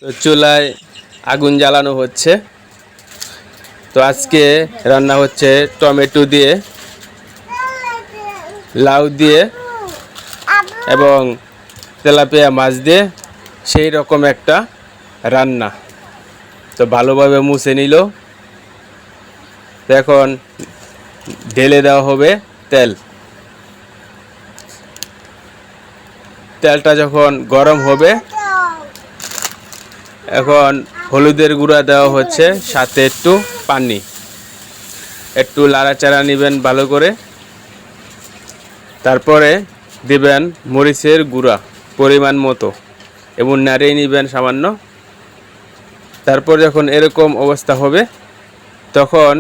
তো চুলায় আগুন জ্বালানো হচ্ছে। তো আজকে রান্না হচ্ছে টমেটো দিয়ে, লাউ দিয়ে এবং তেলাপিয়া মাছ দিয়ে সেই রকম একটা রান্না। তো ভালোভাবে মুছে নিল। তো এখন ঢেলে দেওয়া হবে তেল। তেলটা যখন গরম হবে এখন হলুদের গুঁড়া দেওয়া হচ্ছে, সাথে একটু পানি, একটু লাড়াচাড়া নেবেন ভালো করে। তারপরে দিবেন মরিচের গুঁড়া পরিমাণ মতো এবং নাড়িয়ে নেবেন সামান্য। তারপর যখন এরকম অবস্থা হবে তখন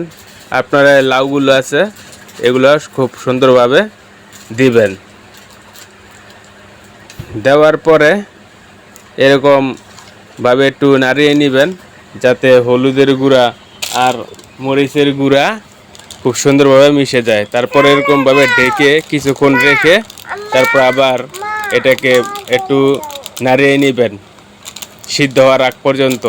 আপনারা লাউগুলো আছে এগুলো খুব সুন্দরভাবে দিবেন। দেওয়ার পরে এরকম ভাবে একটু নাড়িয়ে নেবেন যাতে হলুদের গুঁড়া আর মরিচের গুঁড়া খুব সুন্দরভাবে মিশে যায়। তারপরে এরকমভাবে ঢেকে কিছুক্ষণ রেখে তারপর আবার এটাকে একটু নাড়িয়ে নেবেন সিদ্ধ হওয়ার আগ পর্যন্ত।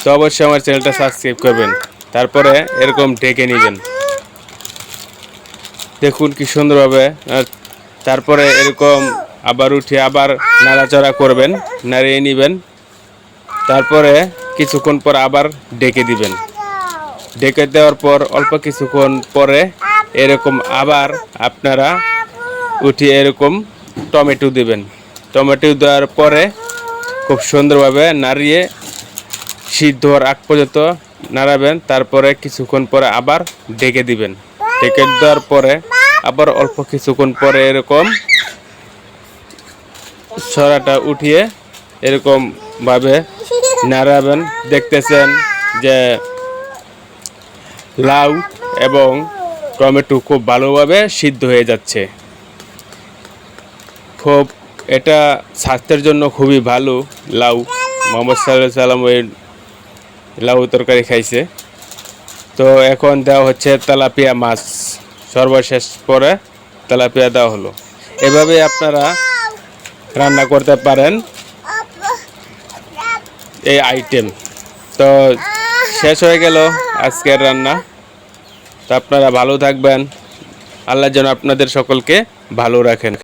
তো অবশ্যই আমার চ্যানেলটা সাবস্ক্রাইব করবেন। তারপরে এরকম ঢেকে নেবেন, দেখুন কি সুন্দরভাবে। তারপরে এরকম আবার উঠে আবার নাড়াচাড়া করবেন, নাড়িয়ে নেবেন। তারপরে কিছুক্ষণ পর আবার ডেকে দিবেন। ডেকে দেওয়ার পর অল্প কিছুক্ষণ পরে এরকম আবার আপনারা উঠিয়ে এরকম টমেটো দিবেন। টমেটো দেওয়ার পরে খুব সুন্দরভাবে নাড়িয়ে সিদ্ধ হওয়ার আগ পর্যন্ত নাড়াবেন। তারপরে কিছুক্ষণ পরে আবার ডেকে দিবেন। ডেকে দেওয়ার পরে আবার অল্প কিছুক্ষণ পরে এরকম ছড়াটা উঠিয়ে এরকম ভাবে নাড়াবেন। দেখতেছেন যে লাউ এবং টমেটো খুব ভালোভাবে সিদ্ধ হয়ে যাচ্ছে। খুব এটা স্বাস্থ্যের জন্য খুবই ভালো। লাউ, মোহাম্মদ সাল্লাল্লাহু আলাইহি সাল্লাম ওই লাউ তরকারি খাইছে। তো এখন দেওয়া হচ্ছে তেলাপিয়া মাছ, সর্বশেষ পরে তেলাপিয়া দেওয়া হলো। এভাবে আপনারা রান্না করতে পারেন এই আইটেম। তো শেষ হয়ে গেল আজকের রান্না। তো আপনারা ভালো থাকবেন, আল্লাহ যেন আপনাদের সকলকে ভালো রাখেন।